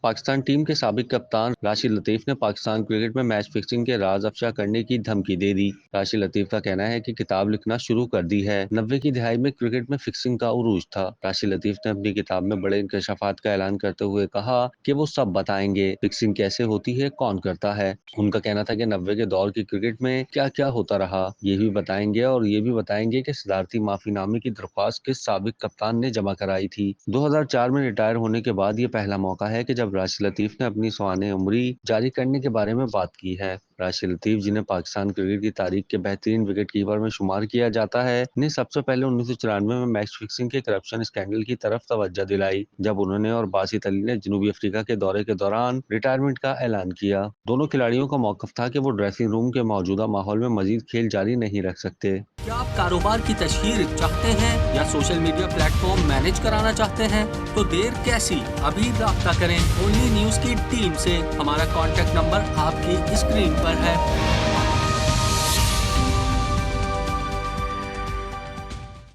Pakistan team کے سابق کپتان راشد لطیف نے پاکستان کرکٹ میں میچ فکسنگ کے راز افشا کرنے کی دھمکی دے دی۔ راشد لطیف کا کہنا ہے کہ کتاب لکھنا شروع کر دی ہے۔ 90 کی دہائی میں کرکٹ میں فکسنگ کا عروج تھا۔ راشد لطیف نے اپنی کتاب میں بڑے انکشافات کا اعلان کرتے ہوئے کہا کہ وہ سب بتائیں گے، فکسنگ کیسے ہوتی ہے، کون کرتا ہے۔ ان کا کہنا تھا کہ 90 کے دور کی کرکٹ میں کیا کیا ہوتا رہا، یہ بھی بتائیں گے، اور یہ بھی بتائیں گے کہ صدارتی معافی نامے کی درخواست کس سابق کپتان نے جمع کرائی تھی۔ 2004 میں ریٹائر ہونے کے بعد یہ پہلا موقع ہے کہ جب راشد لطیف نے اپنی سوانح عمری جاری کرنے کے بارے میں بات کی ہے۔ راشد لطیف، جنہیں پاکستان کرکٹ کی تاریخ کے بہترین وکٹ کیپر میں شمار کیا جاتا ہے، نے سب سے پہلے 1994 میں میچ فکسنگ کے کرپشن اسکینڈل کی طرف توجہ دلائی، جب انہوں نے اور باسط علی نے جنوبی افریقہ کے دورے کے دوران ریٹائرمنٹ کا اعلان کیا۔ دونوں کھلاڑیوں کا موقف تھا کہ وہ ڈریسنگ روم کے موجودہ ماحول میں مزید کھیل جاری نہیں رکھ سکتے۔ کیا آپ کاروبار کی تشہیر چاہتے ہیں یا social media plate form manage کرانا چاہتے ہیں؟ تو دیر کیسی، ابھی رابطہ کریں اونلی نیوز کی ٹیم سے۔ ہمارا کانٹیکٹ نمبر آپ کی اسکرین پر ہے۔